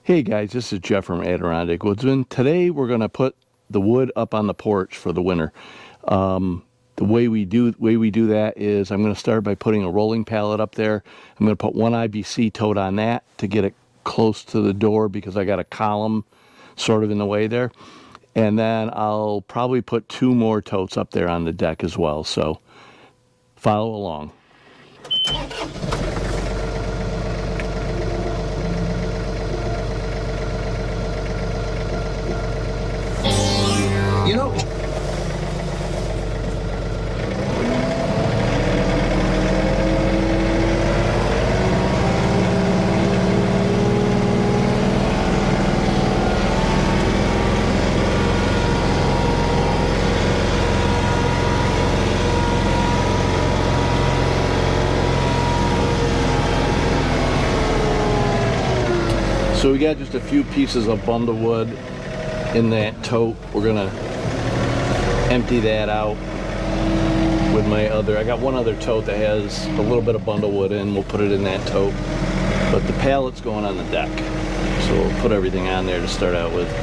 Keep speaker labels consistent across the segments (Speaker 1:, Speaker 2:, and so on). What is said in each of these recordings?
Speaker 1: Hey guys, this is Jeff from Adirondack Woodsman. Today we're going to put the wood up on the porch for the winter. The way we do that is I'm going to start by putting a rolling pallet up there. I'm going to put one IBC tote on that to get it close to the door because I got a column sort of in the way there. And then I'll probably put two more totes up there on the deck as well. So follow along.
Speaker 2: You know,
Speaker 1: So we got just a few pieces of bundle wood in that tote. We're gonna empty that out with my other, I got one other tote that has a little bit of bundle wood in. We'll put it in that tote, but the pallet's going on the deck, so we'll put everything on there to start out with.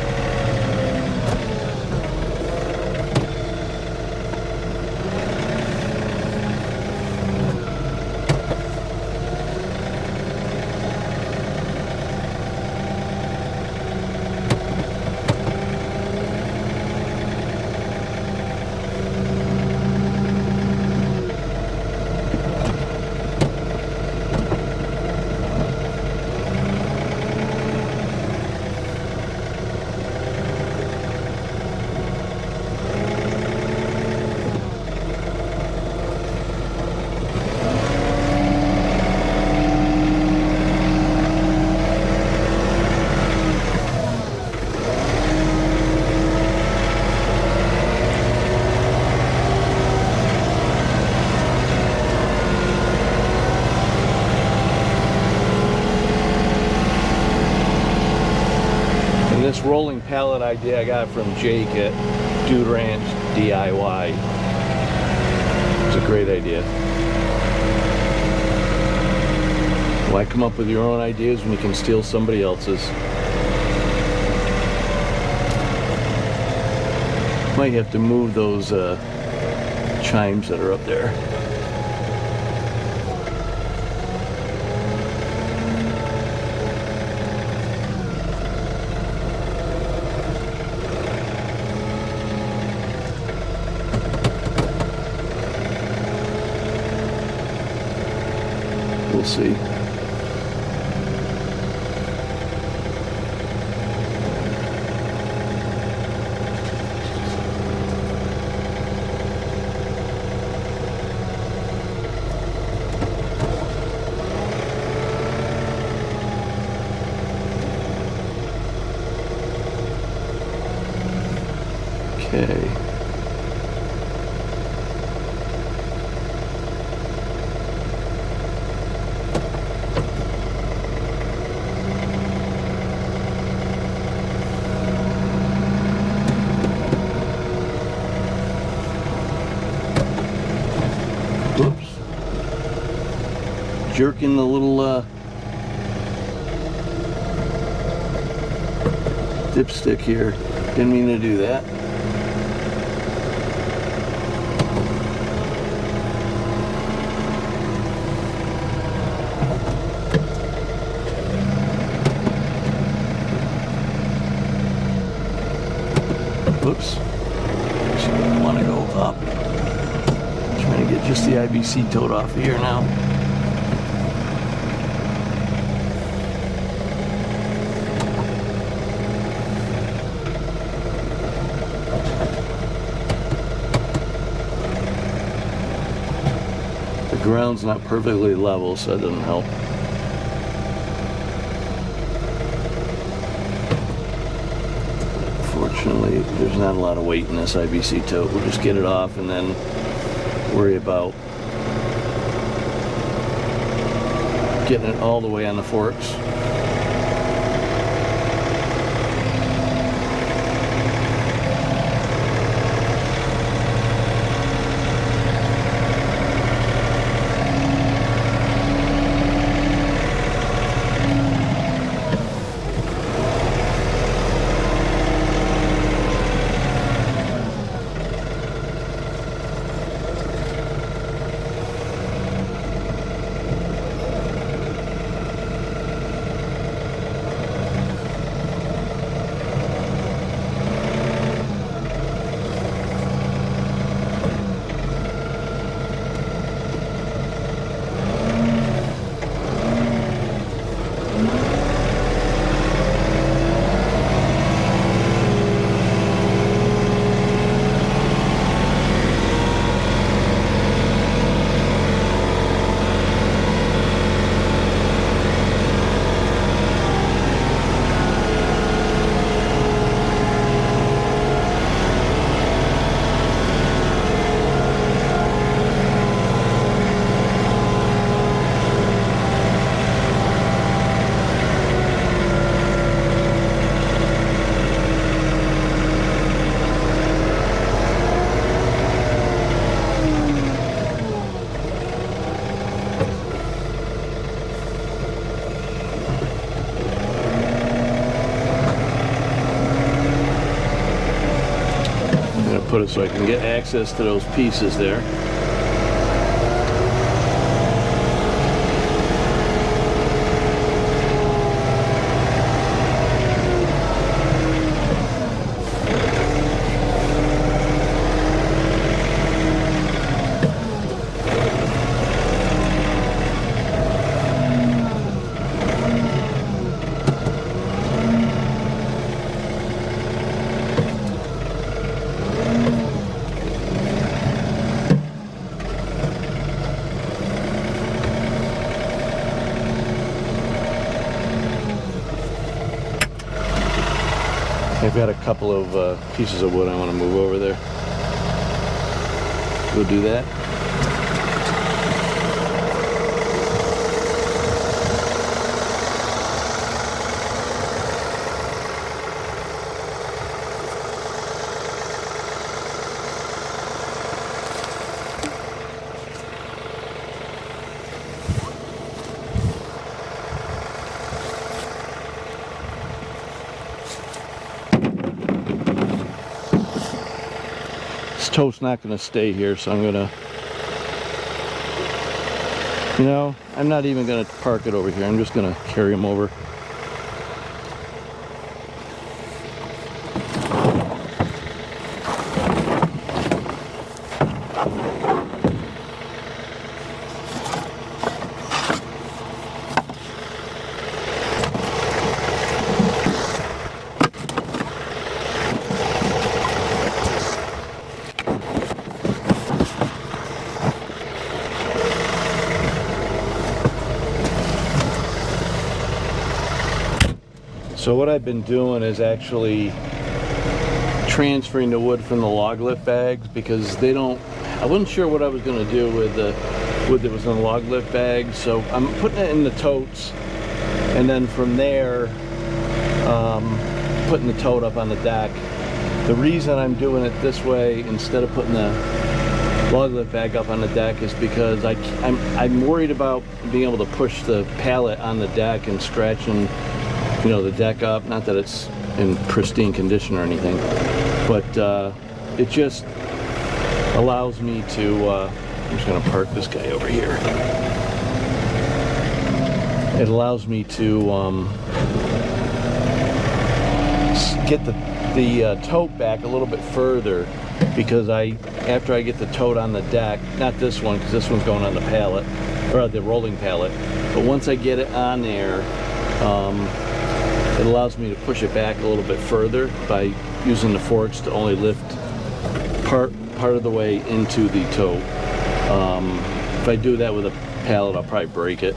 Speaker 1: This rolling pallet idea I got from Jake at Dude Ranch DIY. It's a great idea. Why come up with your own ideas when you can steal somebody else's? Might have to move those chimes that are up there. We'll see. Okay. Whoops. Jerking the little dipstick here. Didn't mean to do that. Whoops. Actually, I want to go up. Trying to get just the IBC tote off of here now. The ground's not perfectly level, so that doesn't help. Fortunately, there's not a lot of weight in this IBC tote. We'll just get it off and then worry about getting it all the way on the forks. put it so I can get access to those pieces there. I've got a couple of pieces of wood I want to move over there. We'll do that. Tote's not going to stay here, so I'm going to, you know, I'm not even going to park it over here. I'm just going to carry him over. So what I've been doing is actually transferring the wood from the log lift bags, because they don't, I wasn't sure what I was going to do with the wood that was in the log lift bags, so I'm putting it in the totes, and then from there putting the tote up on the deck. The reason I'm doing it this way instead of putting the log lift bag up on the deck is because I'm worried about being able to push the pallet on the deck and scratching, you know, the deck up. Not that it's in pristine condition or anything, but it just allows me to, I'm just going to park this guy over here. It allows me to get the tote back a little bit further, because after I get the tote on the deck, not this one because this one's going on the pallet, or the rolling pallet, but once I get it on there, it allows me to push it back a little bit further by using the forks to only lift part of the way into the tote. If I do that with a pallet, I'll probably break it.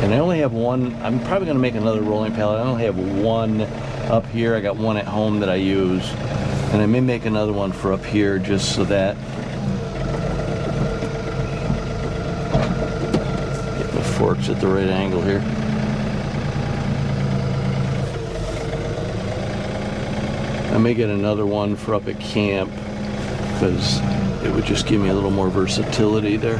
Speaker 1: And I only have one. I'm probably going to make another rolling pallet. I only have one up here. I got one at home that I use, and I may make another one for up here just so that get the forks at the right angle here. I may get another one for up at camp, because it would just give me a little more versatility there.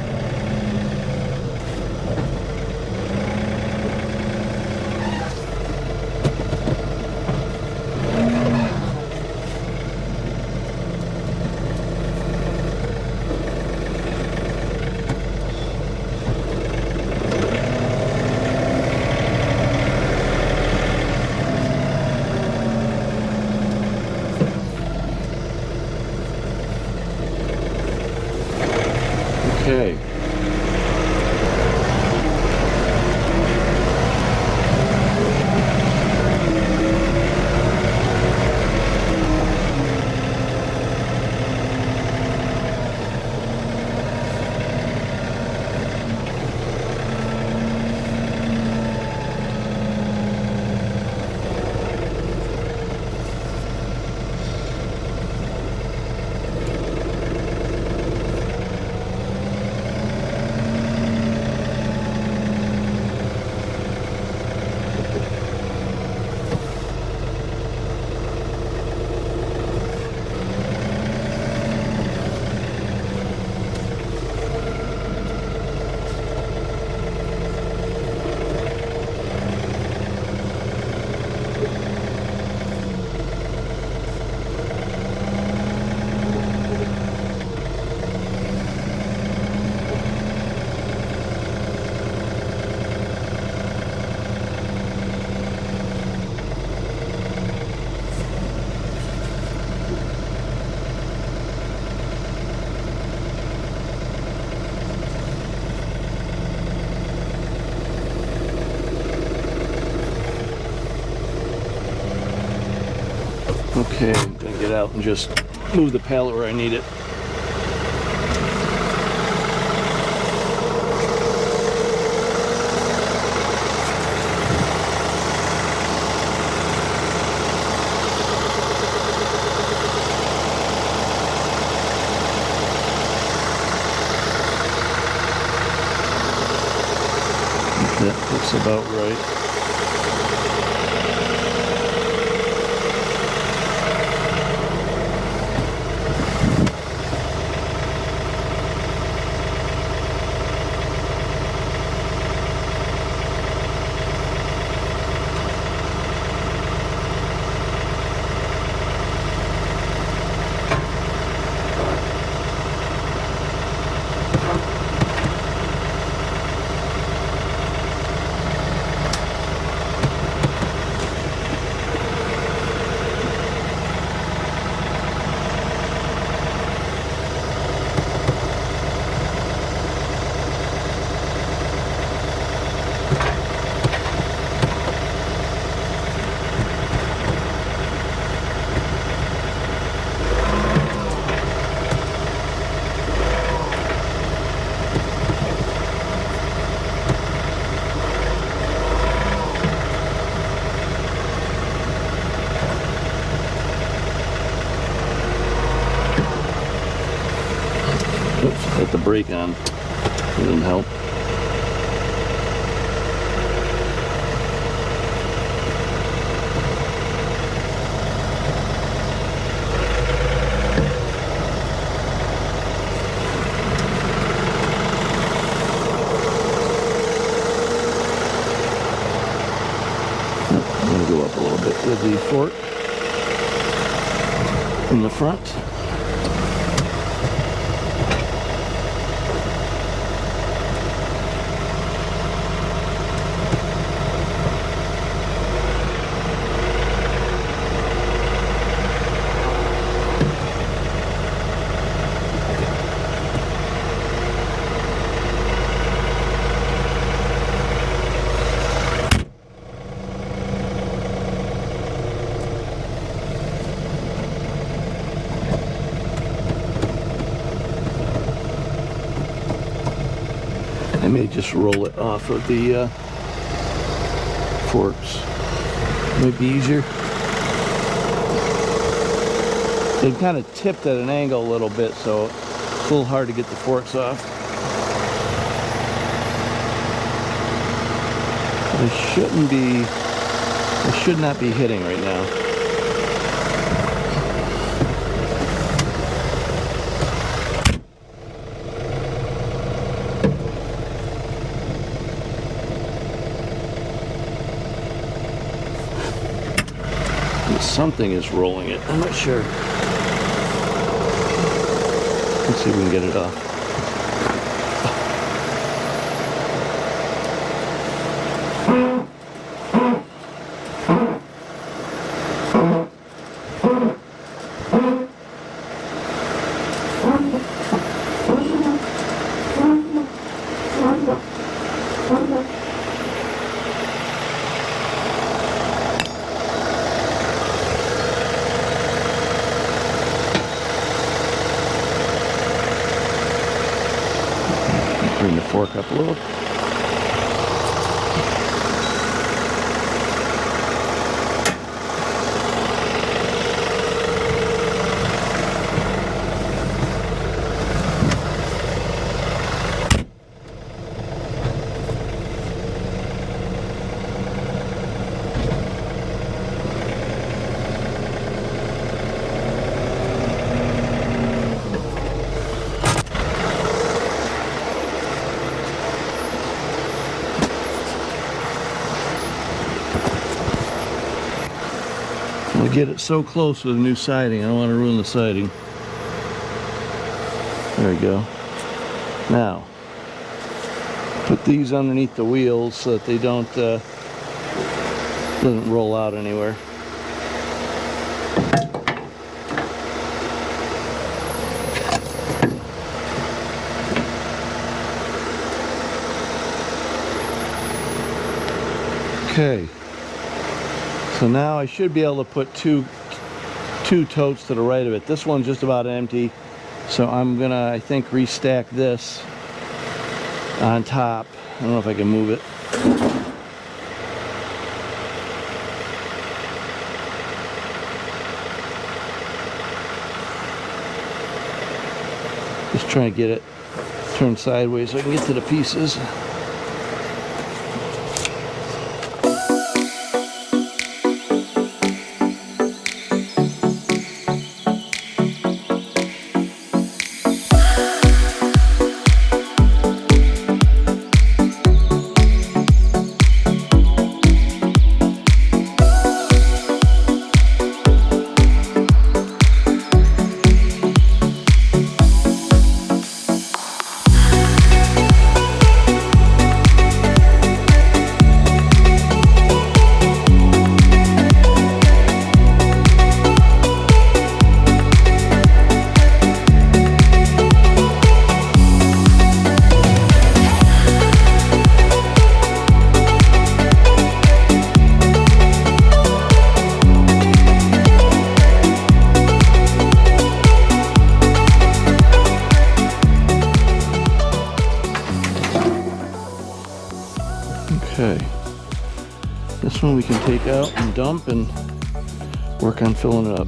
Speaker 1: Okay. Okay, I'm gonna get out and just move the pallet where I need it. That looks about right. Oops, got the brake on. Didn't help. I'm going to go up a little bit with the fork in the front. I may just roll it off of the forks. Might be easier. They kind of tipped at an angle a little bit, so it's a little hard to get the forks off. They should not be hitting right now. Something is rolling it. I'm not sure. Let's see if we can get it off. Bring the fork up a little. I get it so close with the new siding. I don't want to ruin the siding. There we go. Now, put these underneath the wheels so that they doesn't roll out anywhere. Okay. So now I should be able to put two 2 totes to the right of it. This one's just about empty, so I'm gonna, I think, restack this on top. I don't know if I can move it. Just trying to get it turned sideways so I can get to the pieces. Okay, this one we can take out and dump and work on filling it up.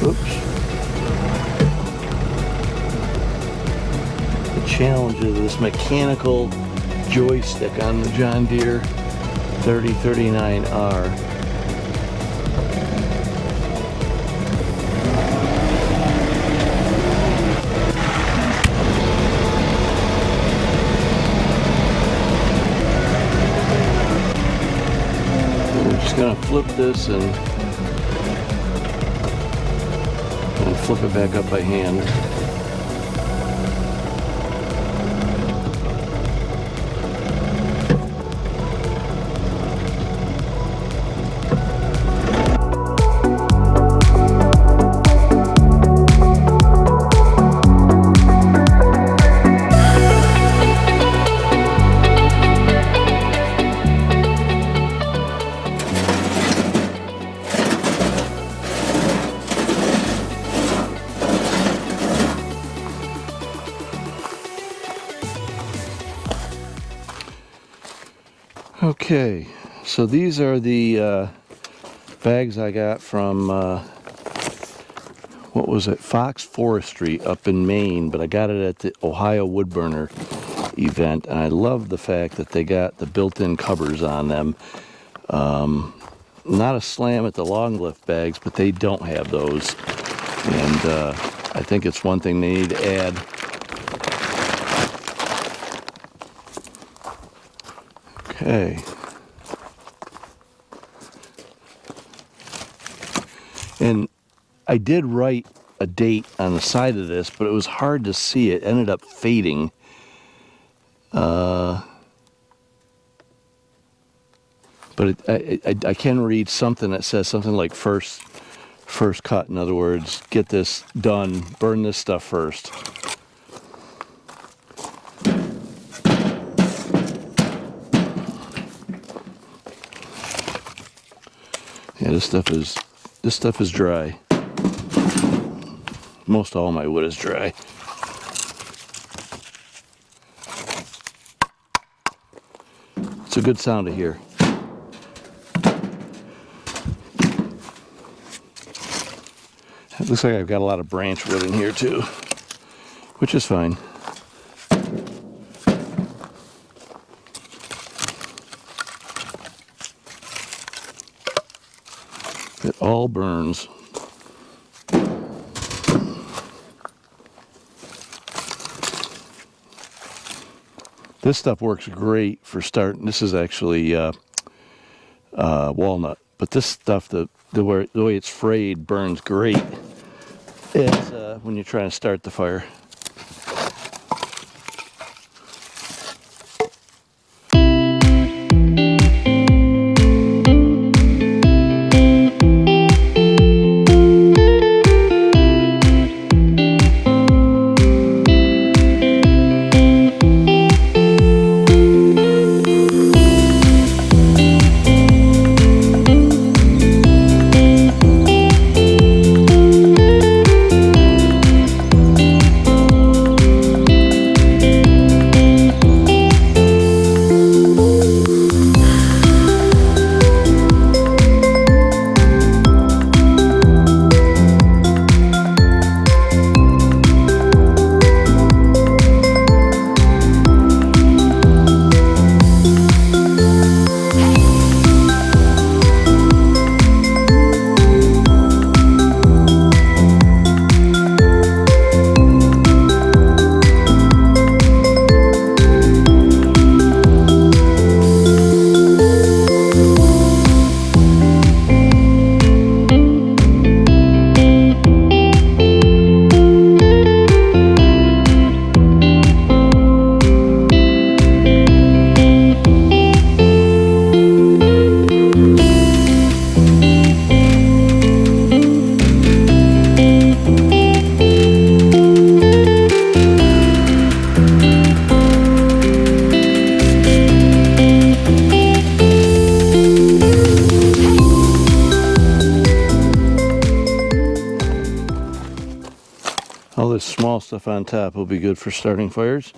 Speaker 1: Oops. The challenge of this mechanical joystick on the John Deere 3039R. We're just gonna flip this and flip it back up by hand. Okay, so these are the bags I got from, what was it, Fox Forestry up in Maine, but I got it at the Ohio Woodburner event, and I love the fact that they got the built-in covers on them. Not a slam at the long lift bags, but they don't have those, and I think it's one thing they need to add. Okay. And I did write a date on the side of this, but it was hard to see. It ended up fading. But I can read something that says something like first cut. In other words, get this done, burn this stuff first. Yeah, this stuff is dry. Most all my wood is dry. It's a good sound to hear. It looks like I've got a lot of branch wood in here too, which is fine. It all burns. This stuff works great for starting. This is actually walnut, but this stuff, the way it's frayed, burns great. It's when you're trying to start the fire. stuff on top will be good for starting fires.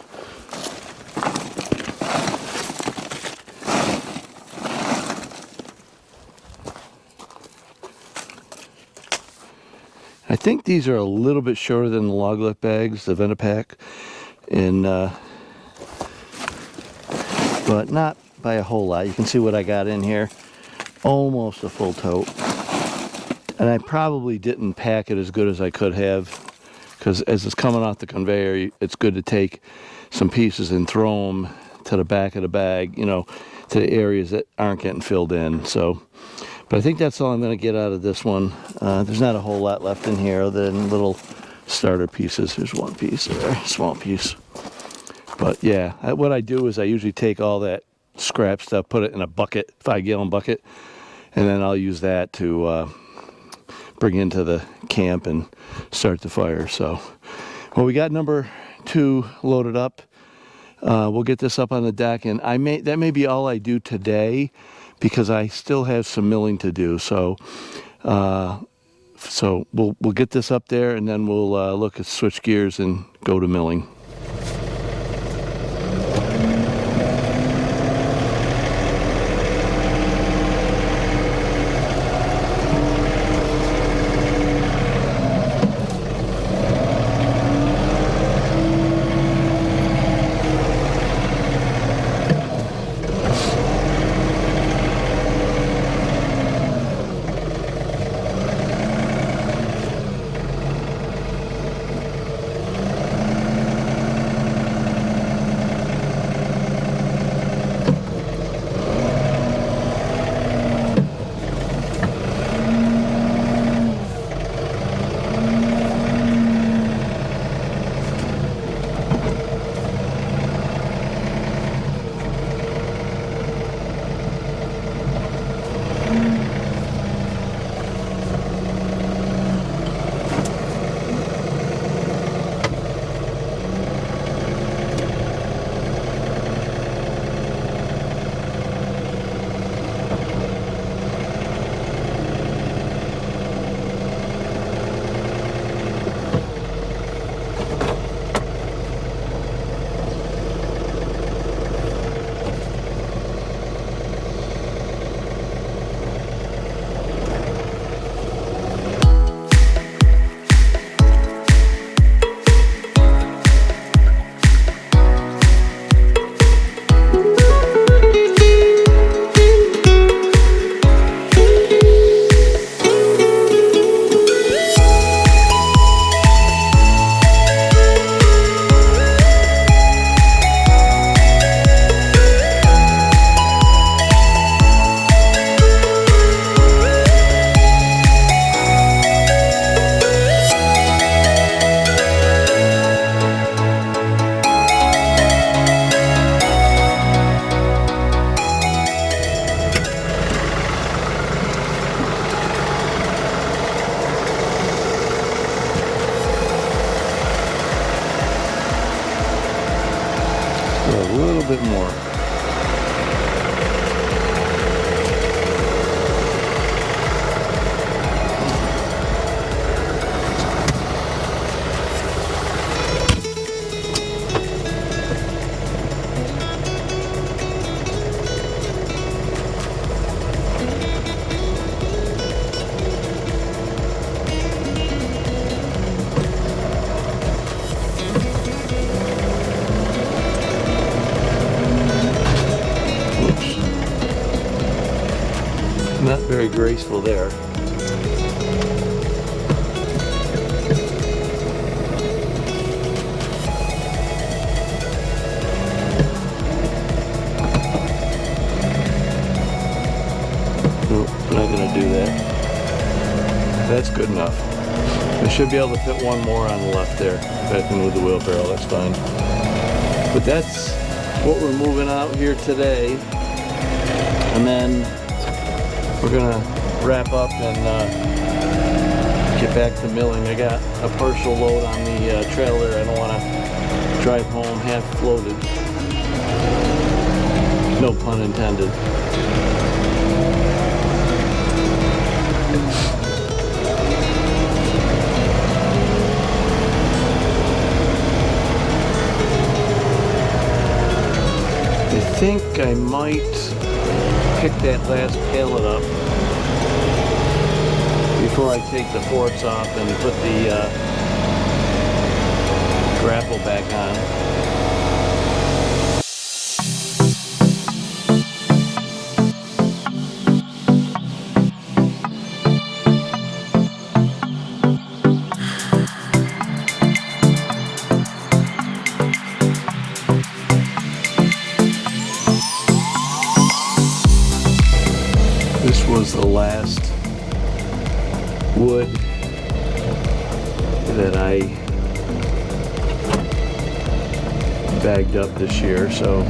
Speaker 1: I think these are a little bit shorter than the log lift bags, the Ventapack, and but not by a whole lot. You can see what I got in here, almost a full tote. And I probably didn't pack it as good as I could have, because as it's coming off the conveyor, it's good to take some pieces and throw them to the back of the bag, you know, to the areas that aren't getting filled in. So, but I think that's all I'm going to get out of this one. There's not a whole lot left in here other than little starter pieces. There's one piece there, small piece. But yeah, what I do is I usually take all that scrap stuff, put it in a bucket, 5-gallon bucket, and then I'll use that to bring into the camp and start the fire. So, well, we got number 2 loaded up. We'll get this up on the deck, and that may be all I do today, because I still have some milling to do. So, we'll get this up there, and then we'll look at switch gears and go to milling. bit more. Not very graceful there. Nope, not gonna do that. That's good enough. I should be able to fit one more on the left there. Back in with the wheelbarrow, that's fine. But that's what we're moving out here today. And then we're gonna wrap up and get back to milling. I got a partial load on the trailer. I don't want to drive home half loaded. No pun intended. think I might pick that last pallet up before I take the forks off and put the grapple back on. This was the last wood that I bagged up this year, so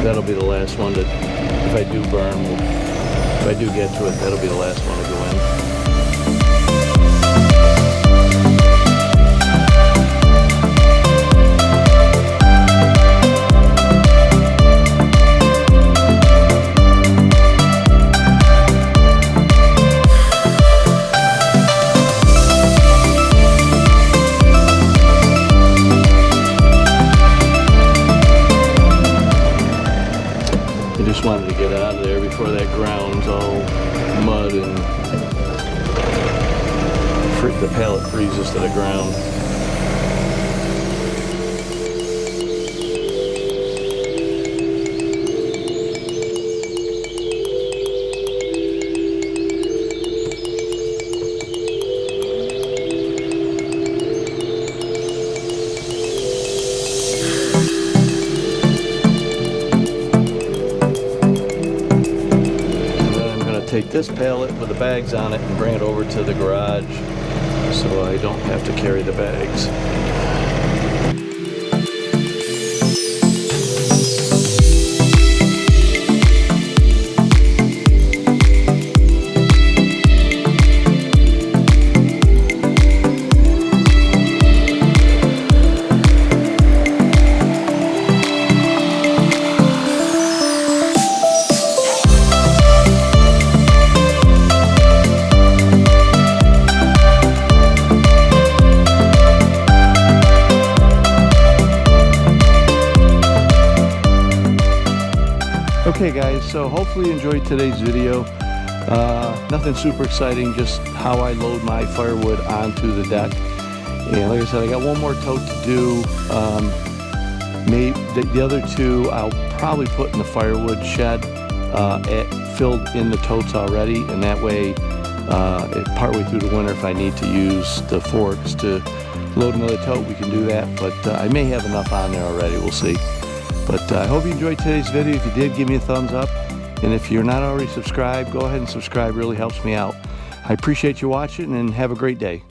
Speaker 1: that'll be the last one that, if I do burn, if I do get to it, that'll be the last one to go in. Just wanted to get out of there before that ground's all mud and the pallet freezes to the ground. Take this pallet with the bags on it and bring it over to the garage so I don't have to carry the bags. Okay guys, so hopefully you enjoyed today's video. Nothing super exciting, just how I load my firewood onto the deck. And like I said, I got one more tote to do. Maybe the other two I'll probably put in the firewood shed, filled in the totes already, and that way partway through the winter if I need to use the forks to load another tote, we can do that. But I may have enough on there already, we'll see. But I hope you enjoyed today's video. If you did, give me a thumbs up. And if you're not already subscribed, go ahead and subscribe. It really helps me out. I appreciate you watching and have a great day.